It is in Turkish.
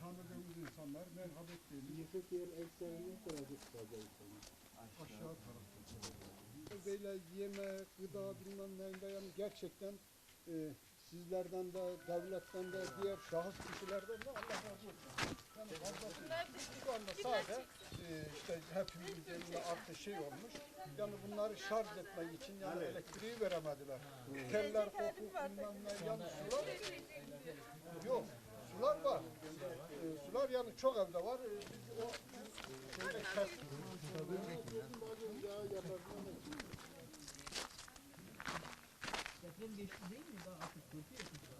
tanıdığımız insanlar merhametliydi. Yıkık yer ekseninin tarafı Aşağı tarafta. Böyle yeme, gıda bilmem neyinde yani gerçekten sizlerden de, devletten de, diğer şahıs kişilerden de Allah razı olsun. Yani fazlası şu anda sadece işte hepimizin elinde artık şey olmuş. Yani bunları şarj etmek için yani elektriği veremediler. Teller kopup bilmem ne, yani sular yok. Sular var. Sular yani çok evde var. Biz o şeyde kestik. Deprem geçti değil mi? Daha artık kötü yapacağız.